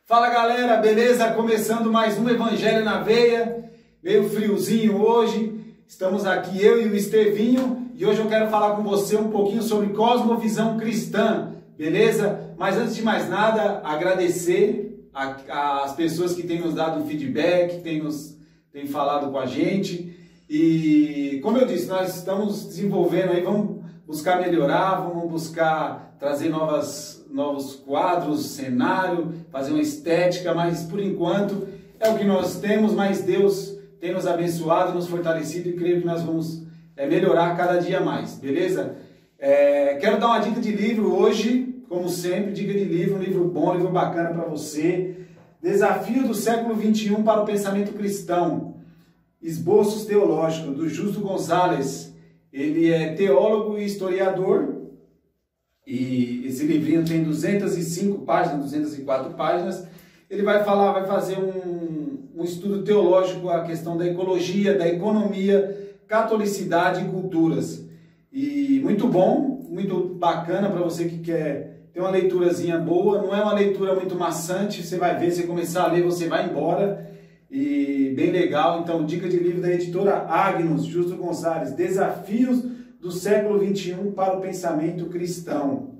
Fala galera, beleza? Começando mais um Evangelho na Veia. Meio friozinho hoje. Estamos aqui eu e o Estevinho e hoje eu quero falar com você um pouquinho sobre cosmovisão cristã, beleza? Mas antes de mais nada, agradecer as pessoas que têm nos dado um feedback, têm falado com a gente. E como eu disse, nós estamos desenvolvendo aí, vamos buscar melhorar, vamos buscar trazer novos quadros, cenário, fazer uma estética, mas por enquanto é o que nós temos, mas Deus tem nos abençoado, nos fortalecido e creio que nós vamos melhorar cada dia mais, beleza? Quero dar uma dica de livro hoje, como sempre, dica de livro, um livro bom, um livro bacana para você. Desafio do século XXI para o pensamento cristão, esboços teológicos, do Justo Gonzalez. Ele é teólogo e historiador. E esse livrinho tem 205 páginas, 204 páginas. Ele vai fazer um estudo teológico a questão da ecologia, da economia, catolicidade e culturas. E muito bom, muito bacana para você que quer ter uma leiturazinha boa. Não é uma leitura muito maçante, você vai ver, você começar a ler, você vai embora. E bem legal. Então, dica de livro da editora Agnus, Justo Gonzalez, Desafios do século XXI para o pensamento cristão.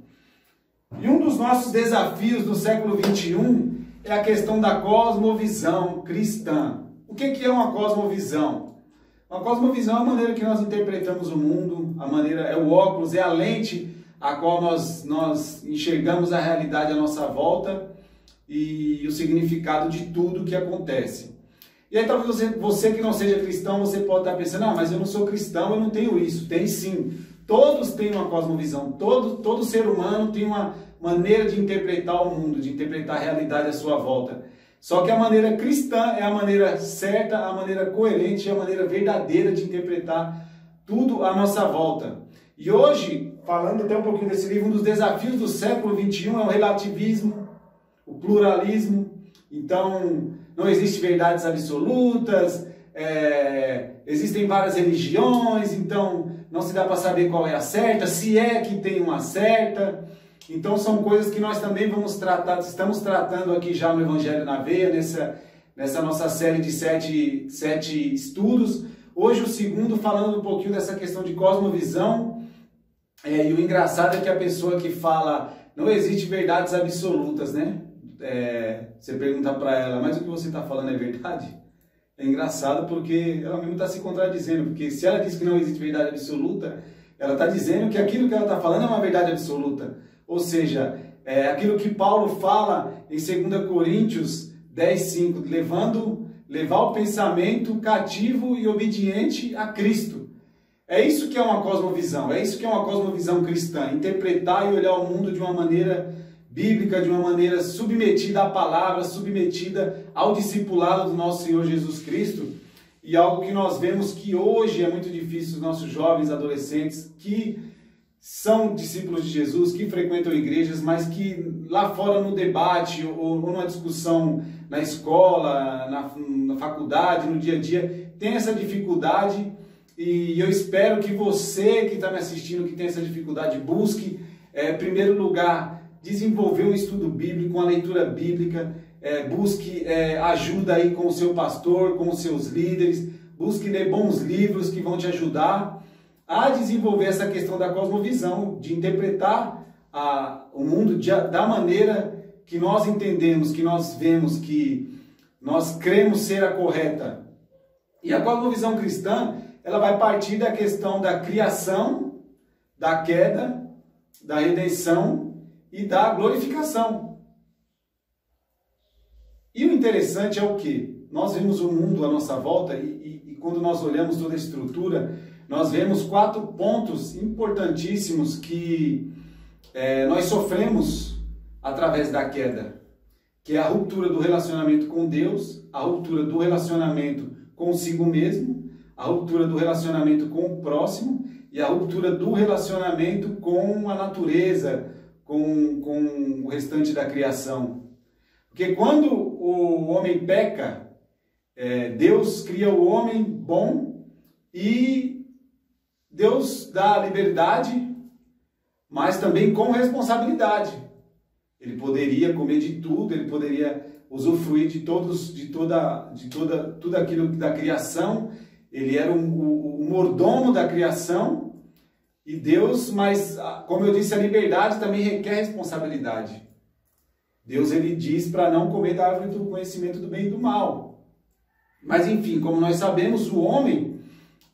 E um dos nossos desafios do século XXI é a questão da cosmovisão cristã. O que é uma cosmovisão? Uma cosmovisão é a maneira que nós interpretamos o mundo, é o óculos, é a lente a qual nós enxergamos a realidade à nossa volta e o significado de tudo que acontece. E aí talvez você que não seja cristão, você pode estar pensando, mas eu não sou cristão, eu não tenho isso. Tem sim. Todos têm uma cosmovisão. Todo ser humano tem uma maneira de interpretar o mundo, de interpretar a realidade à sua volta. Só que a maneira cristã é a maneira certa, a maneira coerente, a maneira verdadeira de interpretar tudo à nossa volta. E hoje, falando até um pouquinho desse livro, um dos desafios do século XXI é o relativismo, o pluralismo. Então, não existem verdades absolutas, existem várias religiões, então não se dá para saber qual é a certa, se é que tem uma certa. Então são coisas que nós também estamos tratando aqui já no Evangelho na Veia, nessa nossa série de sete estudos. Hoje o segundo falando um pouquinho dessa questão de cosmovisão. E o engraçado é que a pessoa que fala não existe verdades absolutas, né? Você pergunta para ela, mas o que você está falando é verdade? É engraçado porque ela mesmo está se contradizendo, porque se ela diz que não existe verdade absoluta, ela está dizendo que aquilo que ela está falando é uma verdade absoluta. Ou seja, aquilo que Paulo fala em 2 Coríntios 10:5, levar o pensamento cativo e obediente a Cristo. É isso que é uma cosmovisão, é isso que é uma cosmovisão cristã, interpretar e olhar o mundo de uma maneira bíblica, de uma maneira submetida à palavra, submetida ao discipulado do nosso Senhor Jesus Cristo. E algo que nós vemos que hoje é muito difícil, os nossos jovens, adolescentes, que são discípulos de Jesus, que frequentam igrejas, mas que lá fora no debate ou numa discussão na escola, na faculdade, no dia a dia, tem essa dificuldade. E eu espero que você que está me assistindo, que tem essa dificuldade, busque, em primeiro lugar, desenvolver um estudo bíblico, uma leitura bíblica, busque ajuda aí com o seu pastor, com os seus líderes, busque ler bons livros que vão te ajudar a desenvolver essa questão da cosmovisão, de interpretar o mundo da maneira que nós entendemos, que nós vemos, que nós cremos ser a correta. E a cosmovisão cristã, ela vai partir da questão da criação, da queda, da redenção e da glorificação. E o interessante é o que? Nós vemos o mundo à nossa volta e quando nós olhamos toda a estrutura, nós vemos 4 pontos importantíssimos que nós sofremos através da queda, que é a ruptura do relacionamento com Deus, a ruptura do relacionamento consigo mesmo, a ruptura do relacionamento com o próximo e a ruptura do relacionamento com a natureza, com o restante da criação. Porque quando o homem peca, Deus cria o homem bom e Deus dá liberdade, mas também com responsabilidade. Ele poderia comer de tudo, ele poderia usufruir de tudo aquilo da criação. Ele era o mordomo da criação. E Deus, mas como eu disse, a liberdade também requer responsabilidade. Deus, ele diz para não comer da árvore do conhecimento do bem e do mal. Mas enfim, como nós sabemos, o homem,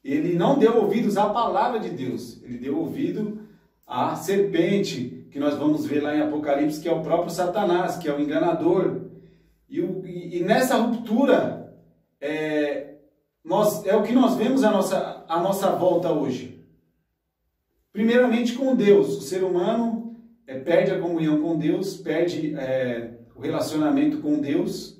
ele não deu ouvidos à palavra de Deus. Ele deu ouvido à serpente, que nós vamos ver lá em Apocalipse, que é o próprio Satanás, que é o enganador. E nessa ruptura, é o que nós vemos à nossa volta hoje. Primeiramente com Deus. O ser humano perde a comunhão com Deus, perde o relacionamento com Deus.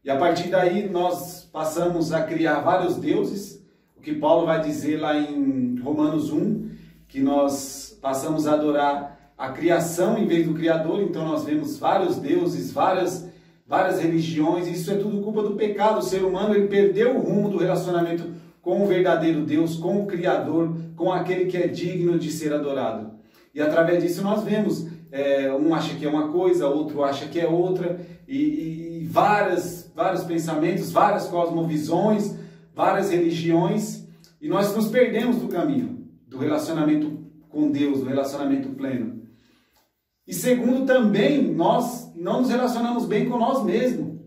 E a partir daí nós passamos a criar vários deuses. O que Paulo vai dizer lá em Romanos 1, que nós passamos a adorar a criação em vez do Criador. Então nós vemos vários deuses, várias religiões. Isso é tudo culpa do pecado. O ser humano, ele perdeu o rumo do relacionamento com o verdadeiro Deus, com o Criador, com aquele que é digno de ser adorado. E através disso nós vemos, um acha que é uma coisa, outro acha que é outra, e vários pensamentos, várias cosmovisões, várias religiões, e nós nos perdemos do caminho, do relacionamento com Deus, do relacionamento pleno. E segundo, também, nós não nos relacionamos bem com nós mesmos.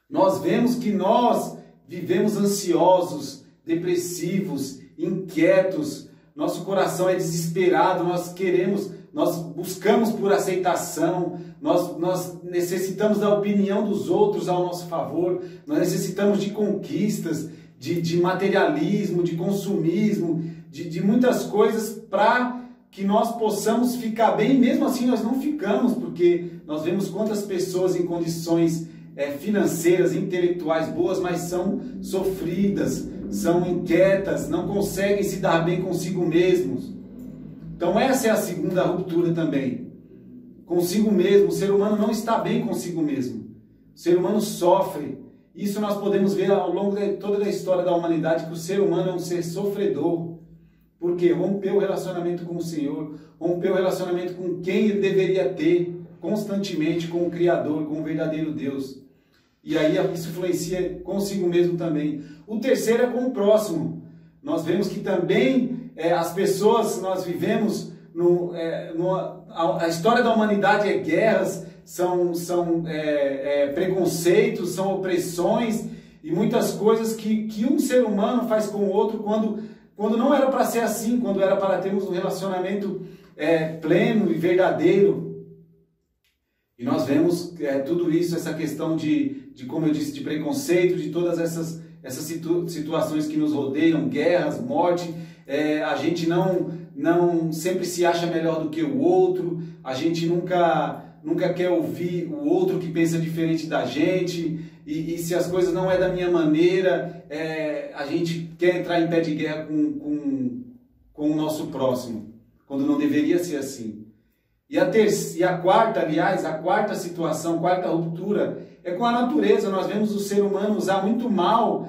Nós vemos que nós vivemos ansiosos, depressivos, inquietos, nosso coração é desesperado, nós buscamos por aceitação, nós necessitamos da opinião dos outros ao nosso favor, nós necessitamos de conquistas, de materialismo, de consumismo, de muitas coisas para que nós possamos ficar bem. Mesmo assim nós não ficamos, porque nós vemos quantas pessoas em condições financeiras, intelectuais boas, mas são sofridas, são inquietas, não conseguem se dar bem consigo mesmos. Então essa é a segunda ruptura também. Consigo mesmo, o ser humano não está bem consigo mesmo. O ser humano sofre. Isso nós podemos ver ao longo de toda a história da humanidade, que o ser humano é um ser sofredor. Porque rompeu o relacionamento com o Senhor, rompeu o relacionamento com quem ele deveria ter constantemente, com o Criador, com o verdadeiro Deus. E aí isso influencia consigo mesmo também. O terceiro é com o próximo. Nós vemos que também as pessoas, nós vivemos, a história da humanidade é guerras, são preconceitos, são opressões e muitas coisas que um ser humano faz com o outro quando não era para ser assim, quando era para termos um relacionamento pleno e verdadeiro. E nós vemos tudo isso, essa questão de, como eu disse, de preconceito, de todas essas situações que nos rodeiam, guerras, morte. A gente não sempre se acha melhor do que o outro, a gente nunca quer ouvir o outro que pensa diferente da gente, e se as coisas não é da minha maneira, a gente quer entrar em pé de guerra com o nosso próximo, quando não deveria ser assim. E a quarta, aliás, a quarta situação, quarta ruptura, é com a natureza. Nós vemos o ser humano usar muito mal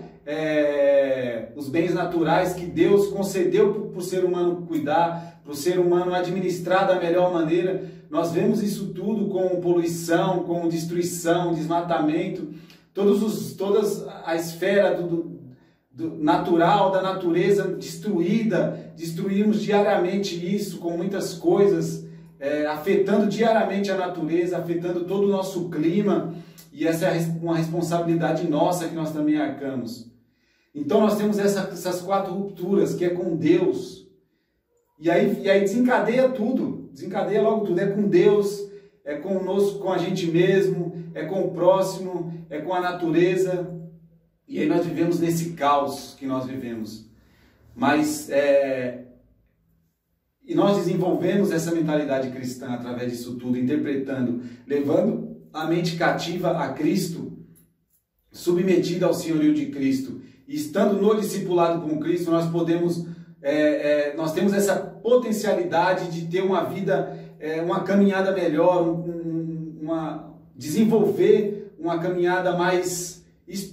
os bens naturais que Deus concedeu para o ser humano cuidar, para o ser humano administrar da melhor maneira. Nós vemos isso tudo com poluição, com destruição, desmatamento, toda a esfera do natural, da natureza destruída. Destruímos diariamente isso com muitas coisas, afetando diariamente a natureza, afetando todo o nosso clima, e essa é uma responsabilidade nossa que nós também arcamos. Então nós temos essas quatro rupturas, que é com Deus, e aí desencadeia tudo, desencadeia logo tudo, é com Deus, é conosco, com a gente mesmo, é com o próximo, é com a natureza, e aí nós vivemos nesse caos que nós vivemos. Mas e nós desenvolvemos essa mentalidade cristã através disso tudo, interpretando, levando a mente cativa a Cristo, submetida ao senhorio de Cristo. E estando no discipulado com Cristo, nós temos essa potencialidade de ter uma vida, uma caminhada melhor, desenvolver uma caminhada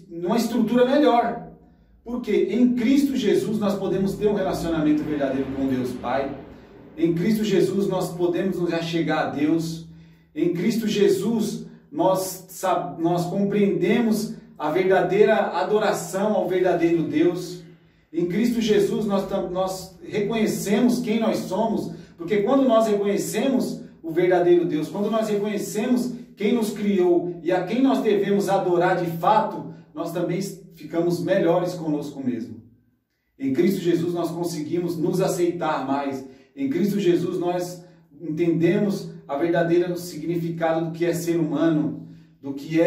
uma estrutura melhor. Porque em Cristo Jesus nós podemos ter um relacionamento verdadeiro com Deus Pai. Em Cristo Jesus nós podemos nos achegar a Deus. Em Cristo Jesus nós compreendemos a verdadeira adoração ao verdadeiro Deus. Em Cristo Jesus nós reconhecemos quem nós somos, porque quando nós reconhecemos o verdadeiro Deus, quando nós reconhecemos quem nos criou e a quem nós devemos adorar de fato, nós também ficamos melhores conosco mesmo. Em Cristo Jesus nós conseguimos nos aceitar mais. Em Cristo Jesus nós entendemos a verdadeira significado do que é ser humano, do que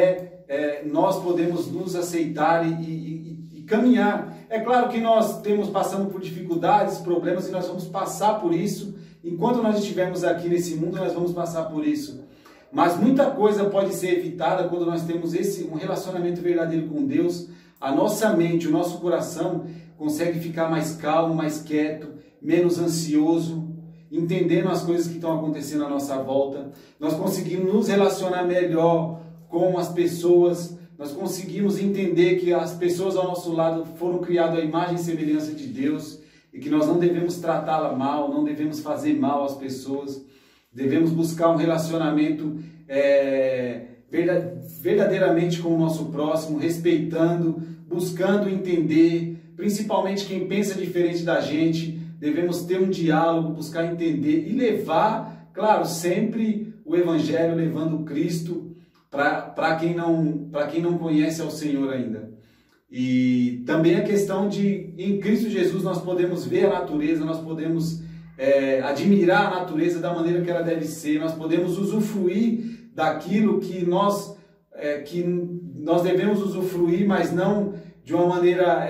nós podemos nos aceitar e caminhar. É claro que nós passamos por dificuldades, problemas, e nós vamos passar por isso. Enquanto nós estivermos aqui nesse mundo, nós vamos passar por isso. Mas muita coisa pode ser evitada quando nós temos um relacionamento verdadeiro com Deus. A nossa mente, o nosso coração consegue ficar mais calmo, mais quieto, menos ansioso, entendendo as coisas que estão acontecendo à nossa volta. Nós conseguimos nos relacionar melhor com as pessoas. Nós conseguimos entender que as pessoas ao nosso lado foram criadas à imagem e semelhança de Deus e que nós não devemos tratá-la mal, não devemos fazer mal às pessoas. Devemos buscar um relacionamento verdadeiramente com o nosso próximo, respeitando, buscando entender, principalmente quem pensa diferente da gente. Devemos ter um diálogo, buscar entender e levar, claro, sempre o Evangelho, levando Cristo para quem não conhece ao Senhor ainda. E também a questão de, em Cristo Jesus, nós podemos ver a natureza, nós podemos admirar a natureza da maneira que ela deve ser, nós podemos usufruir daquilo que nós devemos usufruir, mas não de uma maneira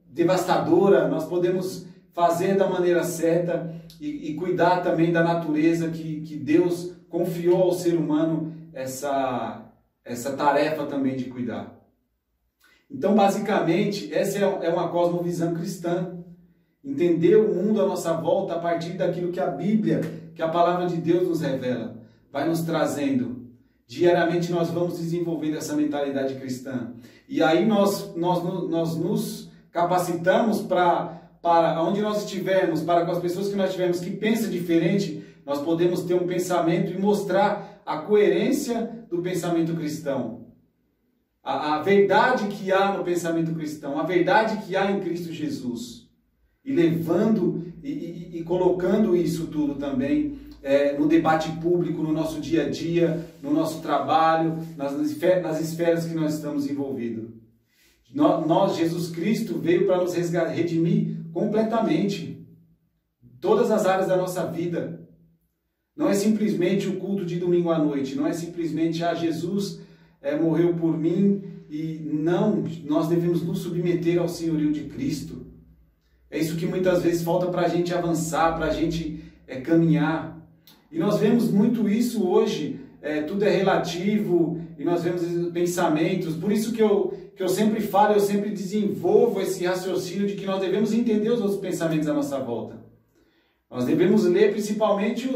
devastadora. Nós podemos fazer da maneira certa e cuidar também da natureza que Deus confiou ao ser humano essa tarefa também de cuidar. Então, basicamente, essa é uma cosmovisão cristã. Entender o mundo à nossa volta a partir daquilo que a Bíblia, que a palavra de Deus nos revela, vai nos trazendo. Diariamente nós vamos desenvolvendo essa mentalidade cristã. E aí nós nos capacitamos para onde nós estivermos, para com as pessoas que nós tivermos que pensam diferente, nós podemos ter um pensamento e mostrar a coerência do pensamento cristão. A verdade que há no pensamento cristão, a verdade que há em Cristo Jesus. E levando e colocando isso tudo também no debate público, no nosso dia a dia, no nosso trabalho, nas esferas que nós estamos envolvidos. Jesus Cristo veio para nos redimir completamente. Todas as áreas da nossa vida. Não é simplesmente o culto de domingo à noite, não é simplesmente, Jesus morreu por mim, e não, nós devemos nos submeter ao senhorio de Cristo. É isso que muitas vezes falta para a gente avançar, para a gente caminhar. E nós vemos muito isso hoje, tudo é relativo, e nós vemos pensamentos. Por isso que eu sempre falo, eu sempre desenvolvo esse raciocínio de que nós devemos entender os outros pensamentos à nossa volta. Nós devemos ler principalmente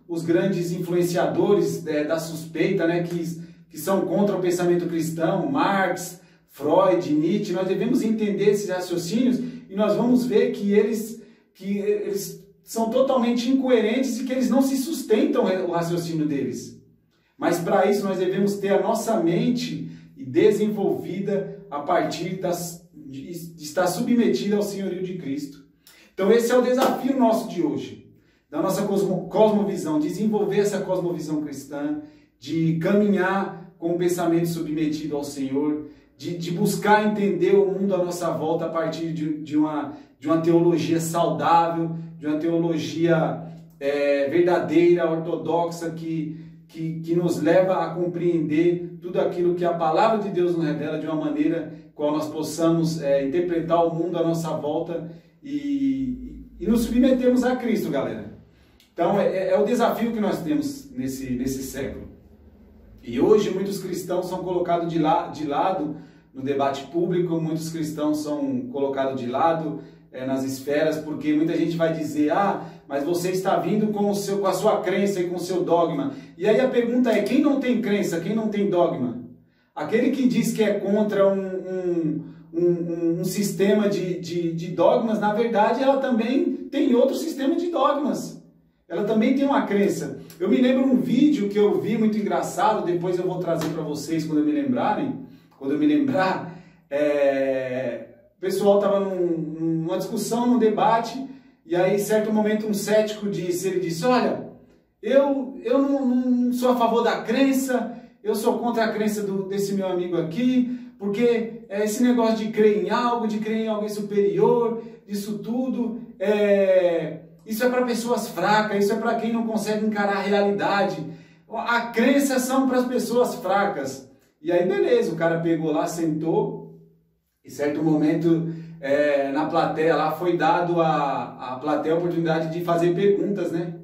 os grandes influenciadores da suspeita, né, que são contra o pensamento cristão, Marx, Freud, Nietzsche. Nós devemos entender esses raciocínios e nós vamos ver que eles são totalmente incoerentes e que eles não se sustentam o raciocínio deles. Mas para isso nós devemos ter a nossa mente desenvolvida a partir de estar submetida ao senhorio de Cristo. Então esse é o desafio nosso de hoje, da nossa cosmovisão, desenvolver essa cosmovisão cristã, de caminhar com o pensamento submetido ao Senhor, de buscar entender o mundo à nossa volta a partir de uma teologia saudável, de uma teologia verdadeira, ortodoxa, que nos leva a compreender tudo aquilo que a palavra de Deus nos revela de uma maneira qual nós possamos interpretar o mundo à nossa volta e nos submetermos a Cristo, galera. Então é o desafio que nós temos nesse século. E hoje muitos cristãos são colocados de lado no debate público, muitos cristãos são colocados de lado nas esferas, porque muita gente vai dizer, mas você está vindo com a sua crença e com o seu dogma. E aí a pergunta é, quem não tem crença, quem não tem dogma? Aquele que diz que é contra um sistema de dogmas, na verdade ela também tem outro sistema de dogmas. ela também tem uma crença. Eu me lembro um vídeo que eu vi muito engraçado, depois eu vou trazer para vocês quando eu me lembrar. O pessoal estava numa discussão, num debate, e aí, em certo momento, um cético ele disse, olha, eu não sou a favor da crença, eu sou contra a crença desse meu amigo aqui, porque esse negócio de crer em algo superior, isso tudo, isso é para pessoas fracas, isso é para quem não consegue encarar a realidade. A crença são para as pessoas fracas. E aí, beleza, o cara pegou lá, sentou, em certo momento, na plateia lá, foi dado a plateia a oportunidade de fazer perguntas, né?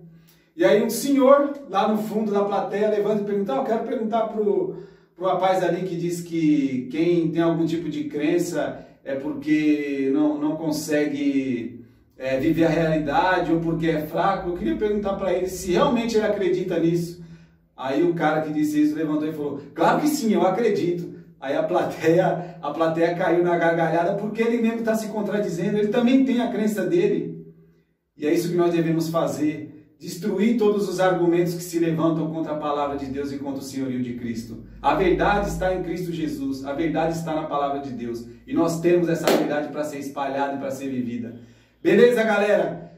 E aí um senhor, lá no fundo da plateia, levanta e pergunta, eu quero perguntar pro rapaz ali que diz que quem tem algum tipo de crença é porque não consegue viver a realidade ou porque é fraco. Eu queria perguntar para ele se realmente ele acredita nisso. Aí o cara que disse isso levantou e falou, claro que sim, eu acredito. Aí a plateia caiu na gargalhada porque ele mesmo está se contradizendo, ele também tem a crença dele. E é isso que nós devemos fazer, destruir todos os argumentos que se levantam contra a palavra de Deus e contra o senhorio de Cristo. A verdade está em Cristo Jesus, a verdade está na palavra de Deus. E nós temos essa verdade para ser espalhada e para ser vivida. Beleza, galera?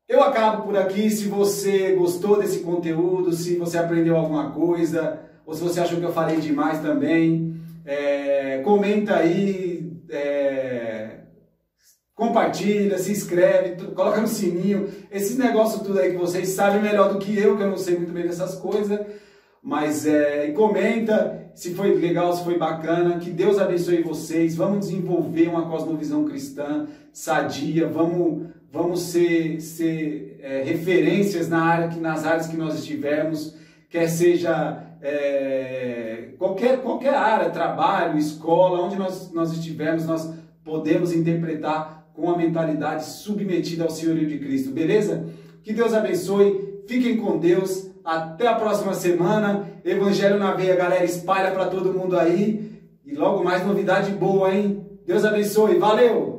Eu acabo por aqui. Se você gostou desse conteúdo, se você aprendeu alguma coisa, ou se você achou que eu falei demais também, comenta aí, compartilha, se inscreve, coloca no sininho, esses negócios tudo aí que vocês sabem melhor do que eu não sei muito bem dessas coisas, mas comenta se foi legal, se foi bacana, que Deus abençoe vocês, vamos desenvolver uma cosmovisão cristã sadia, vamos ser referências nas áreas que nós estivermos, quer seja qualquer área, trabalho, escola, onde nós estivermos, nós podemos interpretar com a mentalidade submetida ao senhorio de Cristo, beleza? Que Deus abençoe, fiquem com Deus, até a próxima semana, Evangelho na Veia, galera, espalha para todo mundo aí, e logo mais novidade boa, hein? Deus abençoe, valeu!